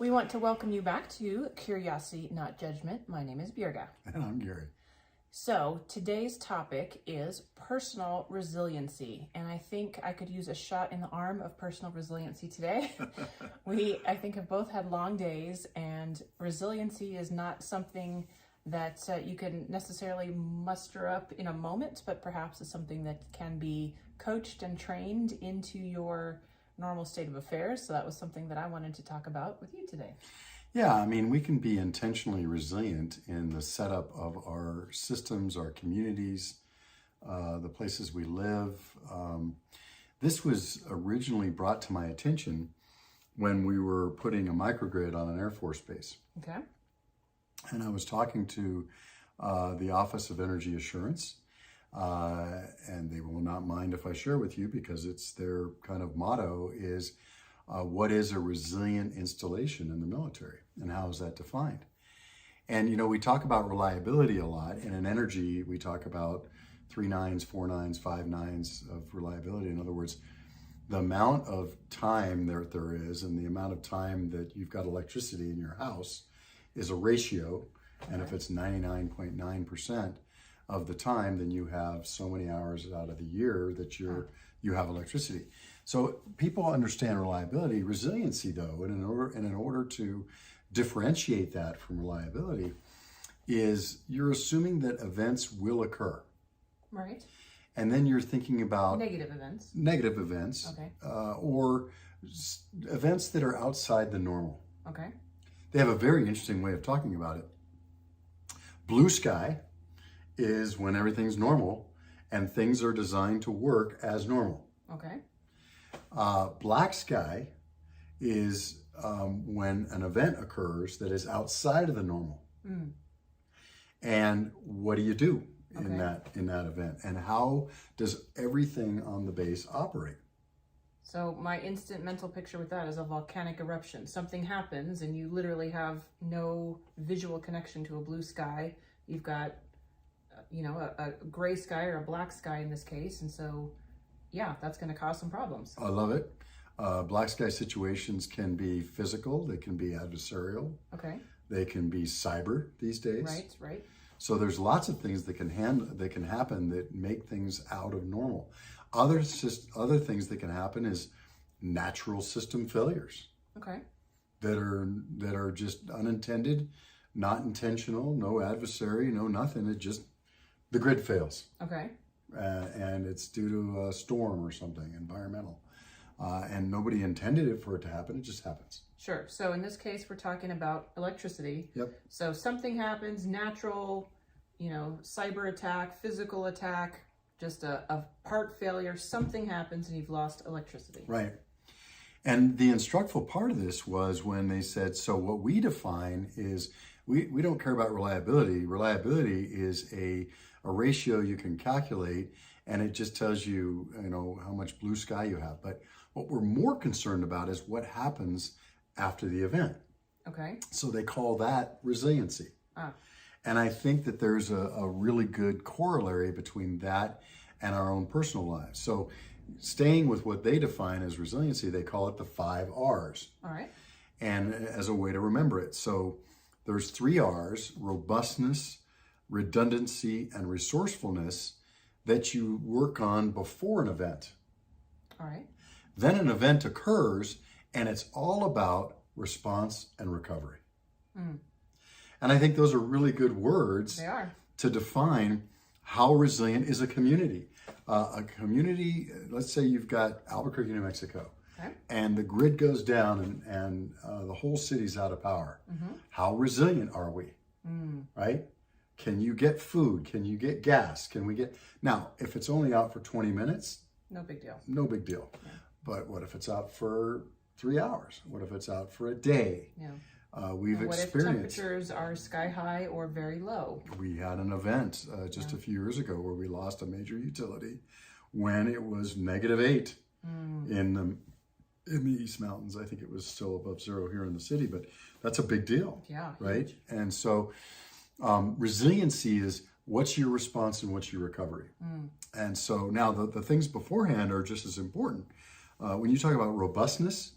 We want to welcome you back to Curiosity, Not Judgment. My name is Birga. And I'm Gary. So today's topic is personal resiliency. And I think I could use a shot in the arm of personal resiliency today. I think, have both had long days, and resiliency is not something that you can necessarily muster up in a moment, but perhaps is something that can be coached and trained into your normal state of affairs. So that was something that I wanted to talk about with you today. Yeah, I mean, we can be intentionally resilient in the setup of our systems, our communities, the places we live. This was originally brought to my attention when we were putting a microgrid on an Air Force base. Okay. And I was talking to the Office of Energy Assurance, and they will not mind if I share with you because it's their kind of motto is, what is a resilient installation in the military and how is that defined? And, you know, we talk about reliability a lot, and in energy, we talk about 3 nines, 4 nines, 5 nines of reliability. In other words, the amount of time there is and the amount of time that you've got electricity in your house is a ratio. And if it's 99.9% of the time, then you have so many hours out of the year that you have electricity. So people understand reliability. Resiliency, though, and in order to differentiate that from reliability, is you're assuming that events will occur. Right. And then you're thinking about Negative events. Negative events. Okay. Or events that are outside the normal. Okay. They have a very interesting way of talking about it. Blue sky is when everything's normal and things are designed to work as normal. Okay. Black sky is when an event occurs that is outside of the normal. Mm. And what do you do in that event? And how does everything on the base operate? So my instant mental picture with that is a volcanic eruption. Something happens and you literally have no visual connection to a blue sky. You've got, a gray sky or a black sky in this case. And so, yeah, that's going to cause some problems. I love it. Black sky situations can be physical. They can be adversarial. Okay. They can be cyber these days. Right. So there's lots of things that can happen that make things out of normal. Other things that can happen is natural system failures. Okay. That are just unintended, not intentional, no adversary, no nothing. It just, the grid fails. Okay. And it's due to a storm or something, environmental. And nobody intended it for it to happen. It just happens. Sure. So in this case, we're talking about electricity. Yep. So something happens, natural, cyber attack, physical attack, just a part failure, something happens and you've lost electricity. Right. And the instructful part of this was when they said, so what we define is, we don't care about reliability. Reliability is a ratio you can calculate, and it just tells you, how much blue sky you have. But what we're more concerned about is what happens after the event. Okay. So they call that resiliency. And I think that there's a really good corollary between that and our own personal lives. So staying with what they define as resiliency, they call it the 5 R's. All right. And as a way to remember it. So there's 3 R's, robustness, redundancy, and resourcefulness, that you work on before an event. All right. Then an event occurs and it's all about response and recovery. Mm. And I think those are really good words to define how resilient is a community. A community, let's say you've got Albuquerque, New Mexico, and the grid goes down and the whole city's out of power. Mm-hmm. How resilient are we? Right? Can you get food? Can you get gas? Now, if it's only out for 20 minutes, no big deal. No big deal. Yeah. But what if it's out for 3 hours? What if it's out for a day? Yeah. We've what experienced. If temperatures are sky high or very low? We had an event just a few years ago where we lost a major utility when it was -8 in the East Mountains. I think it was still above 0 here in the city, but that's a big deal. Yeah. Right. Huge. And so resiliency is what's your response and what's your recovery. And so now the things beforehand are just as important. When you talk about robustness,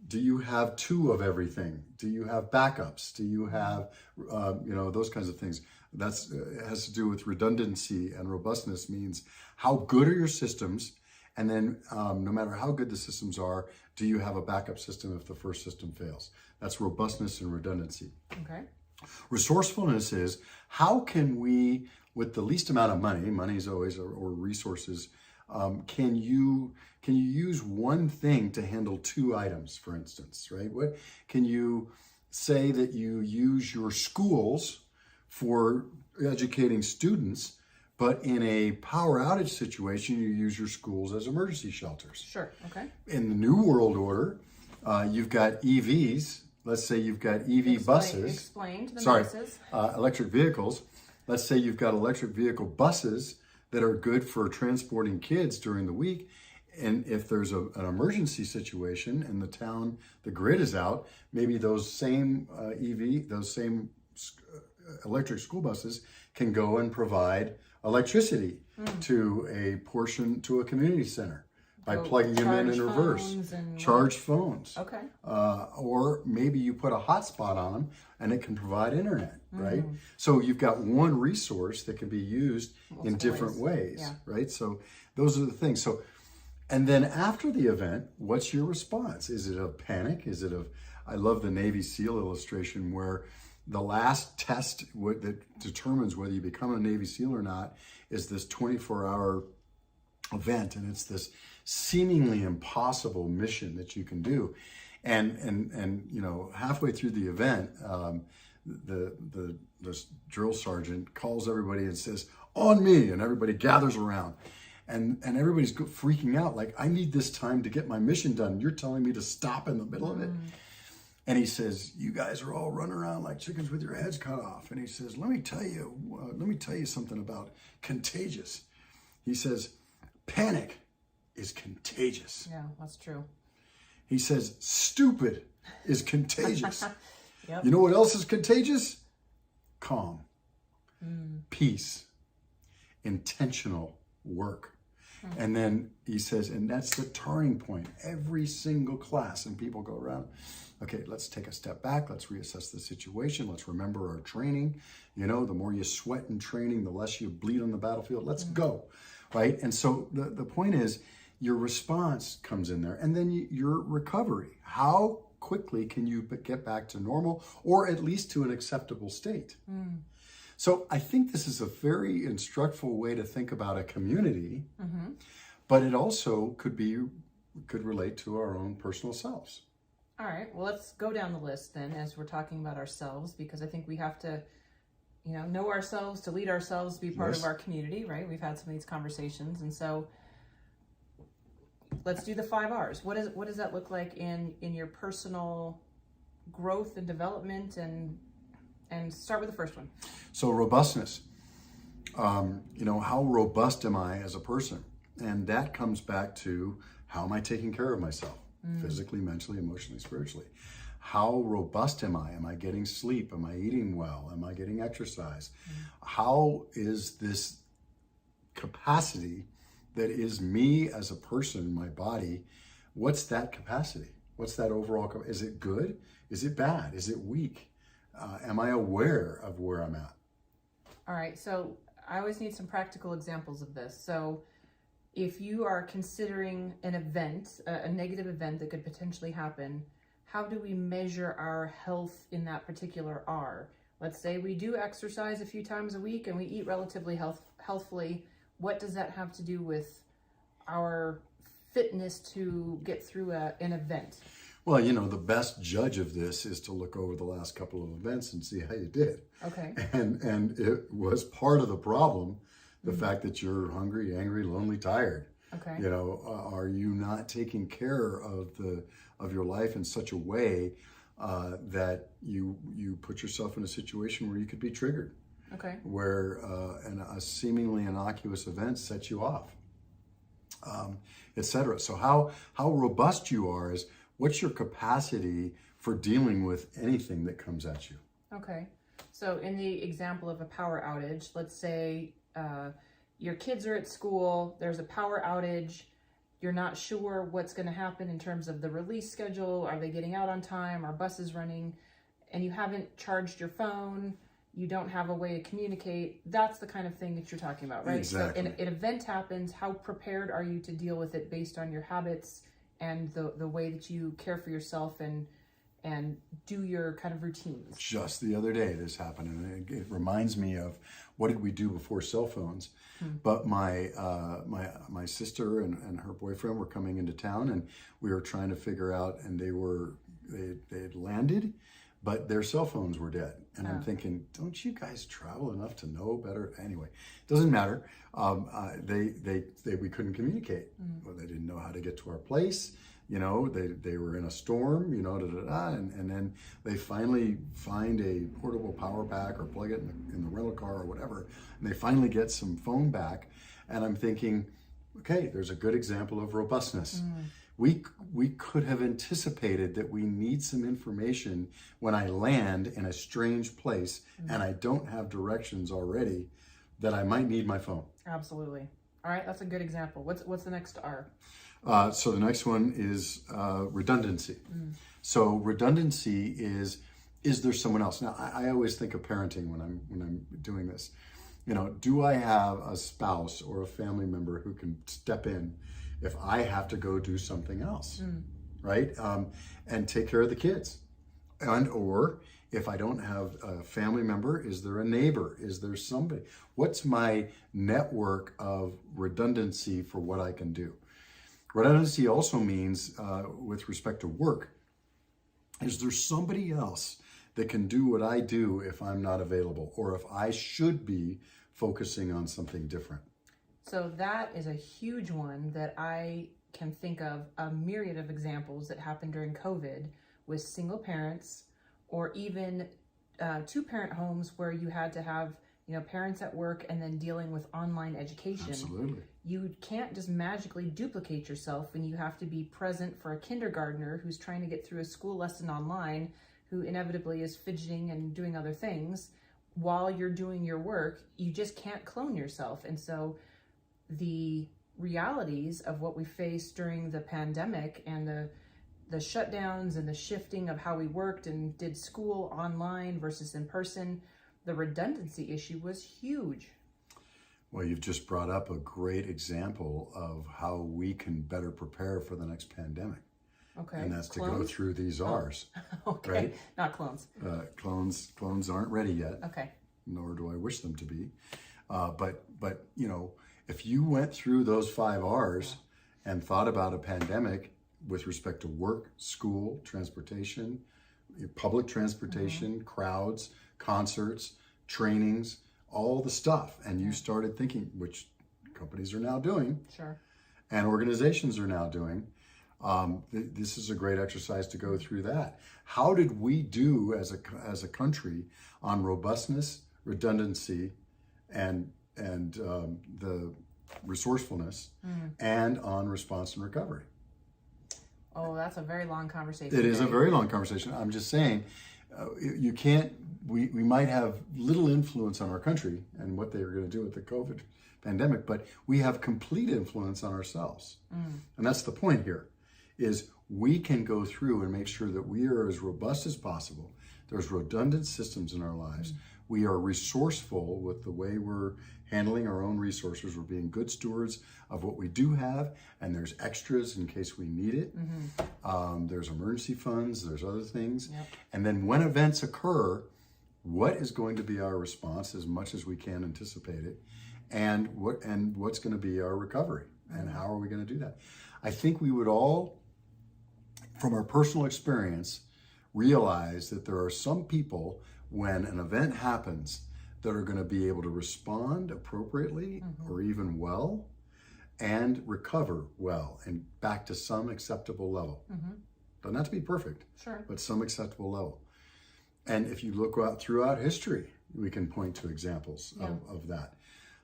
do you have two of everything? Do you have backups? Do you have, those kinds of things? That's has to do with redundancy, and robustness means how good are your systems? And then no matter how good the systems are, do you have a backup system if the first system fails? That's robustness and redundancy. Okay. Resourcefulness is how can we, with the least amount of money is always, or resources, can you use one thing to handle two items, for instance, right? What can you say that you use your schools for educating students, but in a power outage situation, you use your schools as emergency shelters? Sure, okay. In the New World Order, you've got EVs. Let's say you've got EV buses. Explain to the masses. Electric vehicles. Let's say you've got electric vehicle buses that are good for transporting kids during the week. And if there's an emergency situation in the town, the grid is out, maybe those same electric school buses can go and provide electricity to a community center by plugging them in reverse. Charge phones. Okay. Or maybe you put a hotspot on them and it can provide internet, right? So you've got one resource that can be used in different ways, right? So those are the things. So, and then after the event, what's your response? Is it a panic? Is it I love the Navy SEAL illustration where the last test that determines whether you become a Navy SEAL or not is this 24-hour event, and it's this seemingly impossible mission that you can do, and halfway through the event, the drill sergeant calls everybody and says, "On me," and everybody gathers around, and everybody's freaking out, like, I need this time to get my mission done. You're telling me to stop in the middle of it. And he says, "You guys are all running around like chickens with your heads cut off." And he says, let me tell you something about contagious. He says, panic is contagious. Yeah, that's true. He says, stupid is contagious. Yep. You know what else is contagious? Calm, peace, intentional work. And then he says, and that's the turning point. Every single class, and people go around, okay, let's take a step back. Let's reassess the situation. Let's remember our training. The more you sweat in training, the less you bleed on the battlefield. Let's go, right? And so the point is, your response comes in there, and then your recovery. How quickly can you get back to normal, or at least to an acceptable state? So I think this is a very instructful way to think about a community, but it also could relate to our own personal selves. All right, well, let's go down the list then as we're talking about ourselves, because I think we have to, know ourselves, to lead ourselves, be part of our community, right? We've had some of these conversations, and so let's do the 5 R's. What does that look like in your personal growth and development, and start with the first one. So robustness. How robust am I as a person? And that comes back to, how am I taking care of myself? Physically, mentally, emotionally, spiritually. How robust am I? Am I getting sleep? Am I eating well? Am I getting exercise? How is this capacity that is me as a person, my body, what's that capacity? What's that overall? Is it good? Is it bad? Is it weak? Am I aware of where I'm at? All right, so I always need some practical examples of this. So if you are considering an event, a negative event that could potentially happen, how do we measure our health in that particular R? Let's say we do exercise a few times a week and we eat relatively healthfully. What does that have to do with our fitness to get through an event? Well, the best judge of this is to look over the last couple of events and see how you did. Okay. And it was part of the problem, the fact that you're hungry, angry, lonely, tired. Okay. Are you not taking care of your life in such a way that you put yourself in a situation where you could be triggered? Okay. Where a seemingly innocuous event sets you off, etc. So how robust you are is, what's your capacity for dealing with anything that comes at you? Okay. So in the example of a power outage, let's say your kids are at school, there's a power outage, you're not sure what's going to happen in terms of the release schedule. Are they getting out on time? Are buses running? And you haven't charged your phone. You don't have a way to communicate. That's the kind of thing that you're talking about, right? Exactly. So an event happens. How prepared are you to deal with it based on your habits and the way that you care for yourself and do your kind of routines? Just the other day this happened, and it reminds me of what did we do before cell phones. But my sister and her boyfriend were coming into town, and we were trying to figure out, and they had landed, but their cell phones were dead. And I'm thinking, don't you guys travel enough to know better? Anyway, doesn't matter. We couldn't communicate. Well, they didn't know how to get to our place. You know, they were in a storm, you know, and then they finally find a portable power pack or plug it in the rental car or whatever, and they finally get some phone back. And I'm thinking, okay, there's a good example of robustness. We could have anticipated that we need some information when I land in a strange place and I don't have directions already, that I might need my phone. Absolutely. All right, that's a good example. What's the next R? So the next one is redundancy. So redundancy is there someone else? Now I always think of parenting when I'm doing this. You know, do I have a spouse or a family member who can step in if I have to go do something else, right? And take care of the kids, or if I don't have a family member, is there a neighbor? Is there somebody? What's my network of redundancy for what I can do? Redundancy also means, with respect to work, is there somebody else that can do what I do if I'm not available, or if I should be focusing on something different? So that is a huge one that I can think of a myriad of examples that happened during COVID with single parents, or even two-parent homes where you had to have, you know, parents at work and then dealing with online education. Absolutely. You can't just magically duplicate yourself when you have to be present for a kindergartner who's trying to get through a school lesson online, who inevitably is fidgeting and doing other things while you're doing your work. You just can't clone yourself. And so the realities of what we faced during the pandemic and the shutdowns and the shifting of how we worked and did school online versus in person, the redundancy issue was huge. Well, you've just brought up a great example of how we can better prepare for the next pandemic. Okay. And that's Clones? to go through these R's. Okay, right? not clones. Clones aren't ready yet. Okay. Nor do I wish them to be. But you know, if you went through those 5 R's and thought about a pandemic with respect to work, school, transportation, public transportation, crowds, concerts, trainings, all the stuff, and you started thinking, which companies are now doing, Sure. and organizations are now doing, this is a great exercise to go through that. How did we do as a country on robustness, redundancy, and the resourcefulness, and on response and recovery? Oh, that's a very long conversation. It is a very long conversation. I'm just saying, you can't. We might have little influence on our country and what they are going to do with the COVID pandemic, but we have complete influence on ourselves. And that's the point here, is we can go through and make sure that we are as robust as possible. There's redundant systems in our lives. We are resourceful with the way we're handling our own resources. We're being good stewards of what we do have, and there's extras in case we need it. There's emergency funds, there's other things. Yep. And then when events occur, what is going to be our response as much as we can anticipate it, and what's going to be our recovery, and how are we going to do that? I think we would all, from our personal experience, realize that there are some people, when an event happens, that are going to be able to respond appropriately or even well, and recover well and back to some acceptable level. Doesn't have to be perfect, Sure. but some acceptable level. And if you look out throughout history, we can point to examples of that.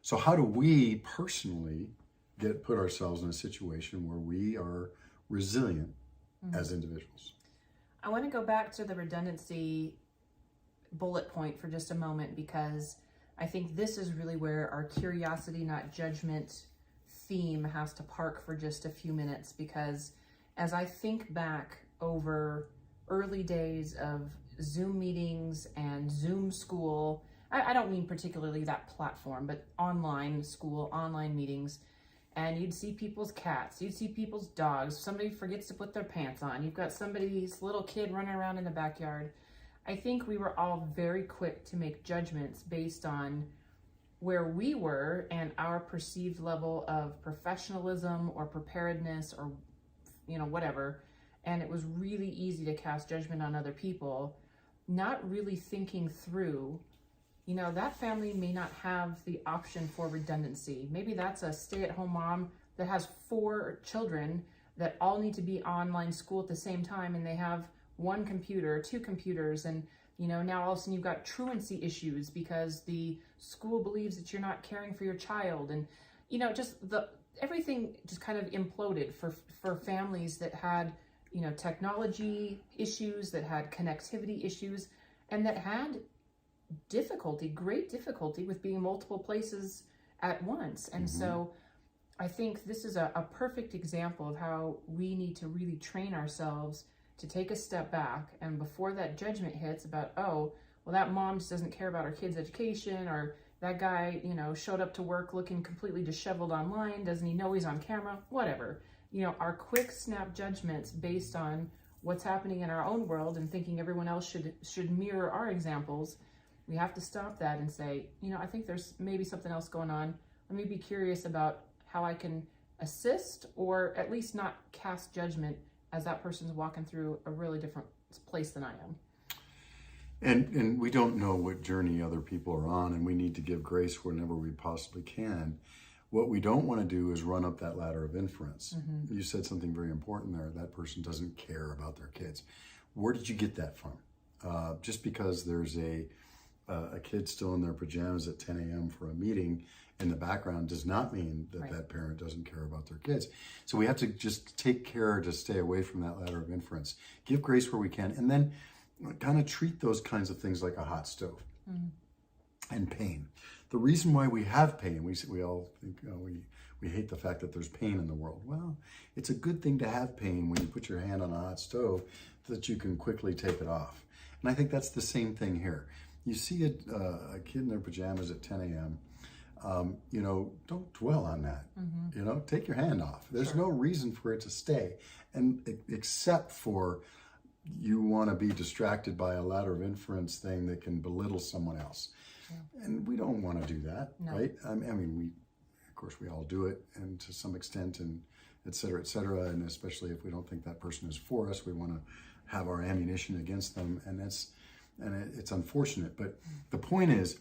So how do we personally put ourselves in a situation where we are resilient as individuals? I want to go back to the redundancy bullet point for just a moment, because I think this is really where our curiosity, not judgment, theme has to park for just a few minutes, because as I think back over early days of Zoom meetings and Zoom school, I don't mean particularly that platform, but online school, online meetings, and you'd see people's cats, you'd see people's dogs, somebody forgets to put their pants on, you've got somebody's little kid running around in the backyard. I think we were all very quick to make judgments based on where we were and our perceived level of professionalism or preparedness or, whatever. And it was really easy to cast judgment on other people, not really thinking through, that family may not have the option for redundancy. Maybe that's a stay-at-home mom that has 4 children that all need to be online school at the same time, and they have 1 computer, 2 computers, and now all of a sudden you've got truancy issues because the school believes that you're not caring for your child, and everything just kind of imploded for families that had technology issues, that had connectivity issues, and that had great difficulty with being multiple places at once. And so I think this is a perfect example of how we need to really train ourselves to take a step back, and before that judgment hits about, oh, well, that mom just doesn't care about her kid's education, or that guy, showed up to work looking completely disheveled online, doesn't he know he's on camera, whatever. Our quick snap judgments based on what's happening in our own world and thinking everyone else should mirror our examples, we have to stop that and say, I think there's maybe something else going on. Let me be curious about how I can assist, or at least not cast judgment as that person's walking through a really different place than I am. And we don't know what journey other people are on, and we need to give grace whenever we possibly can. What we don't want to do is run up that ladder of inference. You said something very important there. That person doesn't care about their kids. Where did you get that from? Just because there's a kid still in their pajamas at 10 a.m. for a meeting in the background does not mean that that parent doesn't care about their kids. So we have to just take care to stay away from that ladder of inference. Give grace where we can, and then kind of treat those kinds of things like a hot stove and pain. The reason why we have pain, we all think we hate the fact that there's pain in the world. Well, it's a good thing to have pain when you put your hand on a hot stove so that you can quickly take it off. And I think that's the same thing here. You see a kid in their pajamas at 10 a.m., don't dwell on that. Take your hand off. There's no reason for it to stay, and except for you want to be distracted by a ladder of inference thing that can belittle someone else. And we don't want to do that, right? I mean, of course, we all do it, and to some extent, and et cetera, and especially if we don't think that person is for us, we want to have our ammunition against them, and it's unfortunate. But the point is,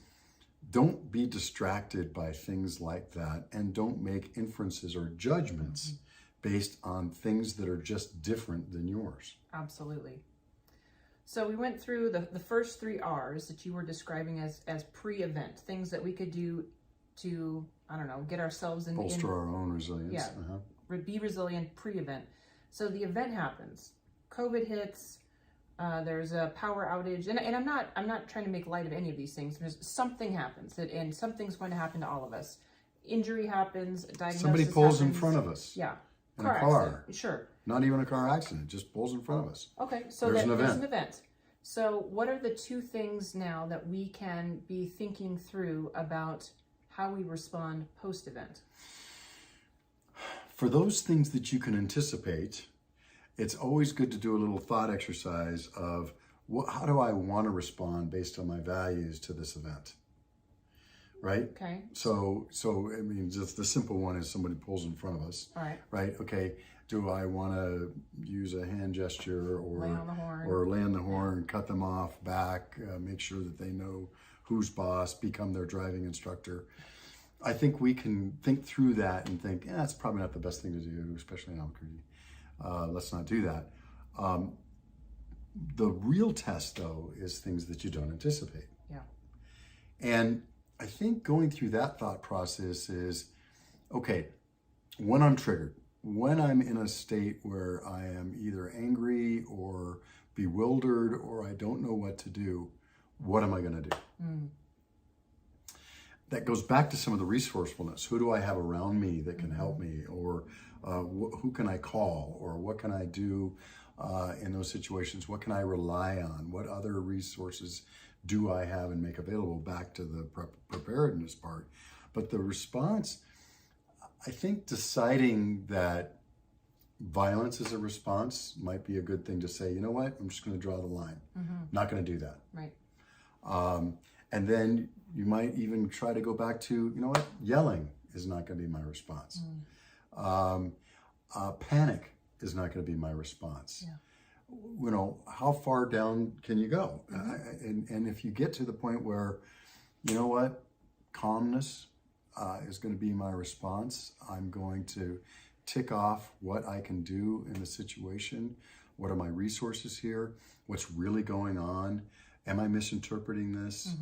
don't be distracted by things like that, and don't make inferences or judgments based on things that are just different than yours. Absolutely. So we went through the first 3 R's that you were describing as pre-event, things that we could do to, get ourselves in... Bolster our own resilience. Yeah, be resilient pre-event. So the event happens. COVID hits, there's a power outage, and I'm not trying to make light of any of these things. There's something happens, and something's going to happen to all of us. Injury happens, diagnosis Somebody pulls happens. In front of us. Yeah. In a car. Accident. Sure. Not even a car accident, just pulls in front of us. Okay, so there's an event. So what are the 2 things now that we can be thinking through about how we respond post-event? For those things that you can anticipate, it's always good to do a little thought exercise of how do I want to respond based on my values to this event, right? Okay. So I mean, just the simple one is somebody pulls in front of us. All right. Right. Okay. Do I want to use a hand gesture or lay on the horn, lay on the horn, cut them off back, make sure that they know who's boss, become their driving instructor? I think we can think through that and think, that's probably not the best thing to do, especially in Albuquerque. Let's not do that. The real test, though, is things that you don't anticipate. Yeah. And I think going through that thought process is, okay, when I'm triggered, when I'm in a state where I am either angry or bewildered or I don't know what to do, what am I going to do? that goes back to some of the resourcefulness. Who do I have around me that can help me? Or who can I call? Or what can I do in those situations? What can I rely on? What other resources do I have and make available? Back to the preparedness part. But the response, I think deciding that violence is a response might be a good thing to say, you know what, I'm just going to draw the line. Not going to do that. Right. And then you might even try to go back to, you know what, yelling is not going to be my response. Panic is not going to be my response. Yeah. You know, how far down can you go? And if you get to the point where, you know what, calmness is going to be my response, I'm going to tick off what I can do in the situation. What are my resources here? What's really going on? Am I misinterpreting this?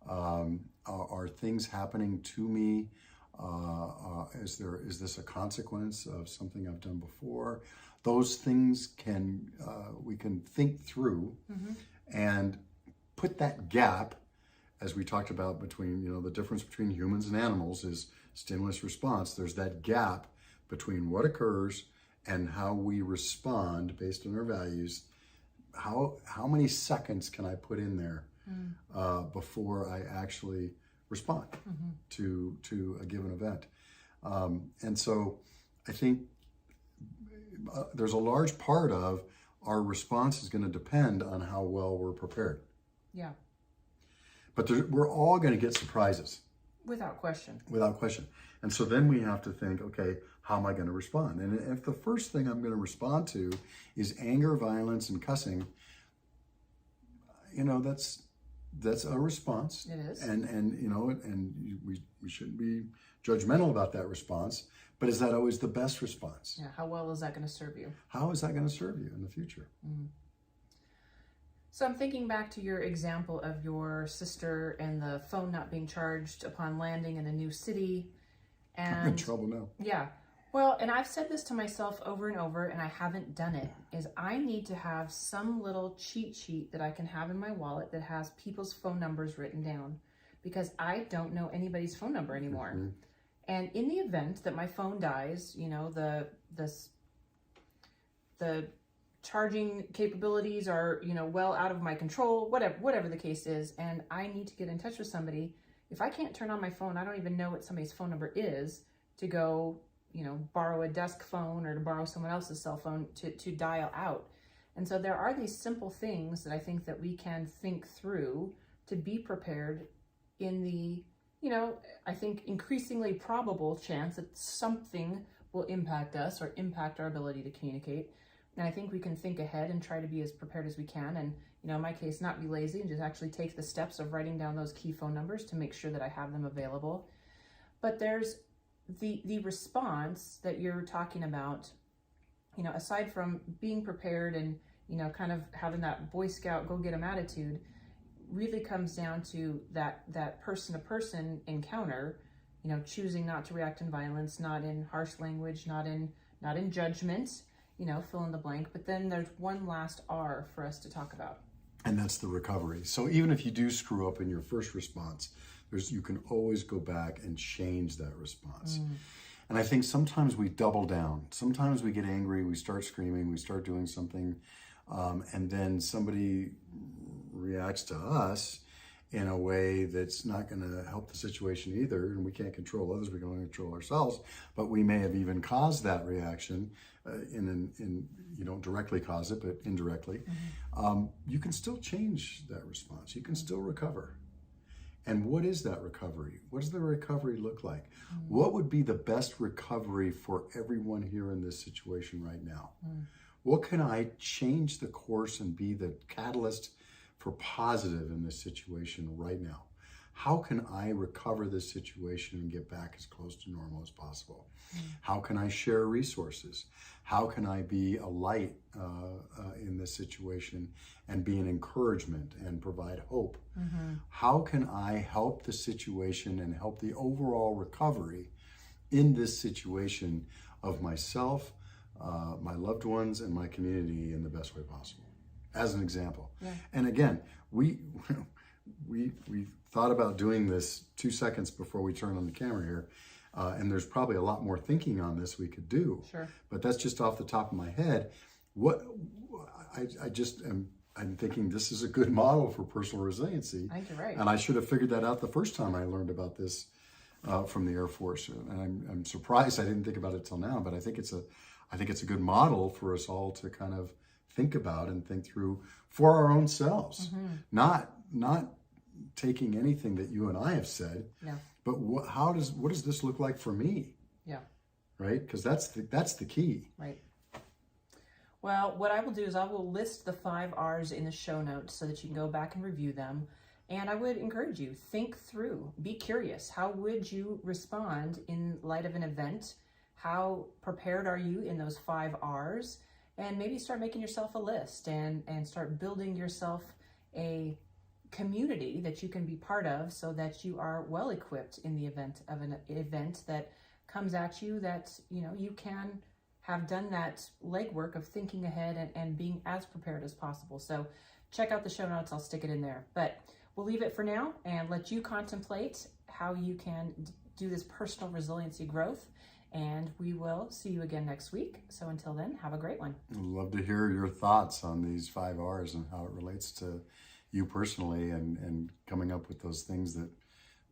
Are things happening to me? Is this a consequence of something I've done before? Those things we can think through and put that gap, as we talked about, between, you know, the difference between humans and animals is stimulus response. There's that gap between what occurs and how we respond based on our values. How many seconds can I put in there before I actually respond to a given event? And so I think there's a large part of our response is going to depend on how well we're prepared. Yeah. But we're all going to get surprises. Without question. Without question. And so then we have to think, okay, how am I going to respond? And if the first thing I'm going to respond to is anger, violence, and cussing, you know, that's a response. It is. And you know, and we shouldn't be judgmental about that response, but is that always the best response? Yeah. How well is that going to serve you? How is that going to serve you in the future? So I'm thinking back to your example of your sister and the phone not being charged upon landing in a new city. And I'm in trouble now. Yeah. Well, and I've said this to myself over and over, and I haven't done it, is I need to have some little cheat sheet that I can have in my wallet that has people's phone numbers written down, because I don't know anybody's phone number anymore. And in the event that my phone dies, you know, the charging capabilities are, you know, well out of my control, whatever the case is, and I need to get in touch with somebody. If I can't turn on my phone, I don't even know what somebody's phone number is to go, you know, borrow a desk phone or to borrow someone else's cell phone to dial out. And so there are these simple things that I think that we can think through to be prepared in the, you know, I think increasingly probable chance that something will impact us or impact our ability to communicate. And I think we can think ahead and try to be as prepared as we can. And, you know, in my case, not be lazy and just actually take the steps of writing down those key phone numbers to make sure that I have them available. But there's the response that you're talking about, you know, aside from being prepared and, you know, kind of having that Boy Scout go get 'em attitude, really comes down to that person to person encounter, you know, choosing not to react in violence, not in harsh language, not in judgment, you know, fill in the blank. But then there's one last R for us to talk about. And that's the recovery. So even if you do screw up in your first response, you can always go back and change that response. And I think sometimes we double down. Sometimes we get angry, we start screaming, we start doing something, and then somebody reacts to us in a way that's not going to help the situation either. And we can't control others, we can only control ourselves. But we may have even caused that reaction you don't directly cause it, but indirectly. You can still change that response. You can still recover. And what is that recovery? What does the recovery look like? What would be the best recovery for everyone here in this situation right now? What can I change the course and be the catalyst for positive in this situation right now? How can I recover this situation and get back as close to normal as possible? How can I share resources? How can I be a light in this situation and be an encouragement and provide hope? How can I help the situation and help the overall recovery in this situation of myself, my loved ones, and my community in the best way possible? As an example. And again, we thought about doing this 2 seconds before we turn on the camera here, and there's probably a lot more thinking on this we could do. Sure. But that's just off the top of my head. I'm thinking this is a good model for personal resiliency. I think you're right. And I should have figured that out the first time I learned about this from the Air Force. And I'm surprised I didn't think about it till now. But I think it's a good model for us all to kind of think about and think through for our own selves. Not taking anything that you and I have said, but what does this look like for me? Yeah. Right? Because that's the key. Right. Well, what I will do is I will list the 5 R's in the show notes so that you can go back and review them. And I would encourage you, think through, be curious. How would you respond in light of an event? How prepared are you in those 5 R's? And maybe start making yourself a list and start building yourself a community that you can be part of so that you are well equipped in the event of an event that comes at you, that you can have done that legwork of thinking ahead and being as prepared as possible. So check out the show notes. I'll stick it in there. But we'll leave it for now and let you contemplate how you can do this personal resiliency growth. And we will see you again next week. So until then, have a great one. I'd love to hear your thoughts on these 5 R's and how it relates to you personally and coming up with those things that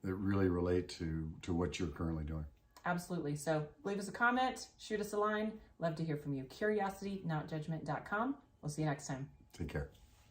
really relate to what you're currently doing. Absolutely. So leave us a comment, shoot us a line. Love to hear from you. CuriosityNotJudgment.com. We'll see you next time. Take care.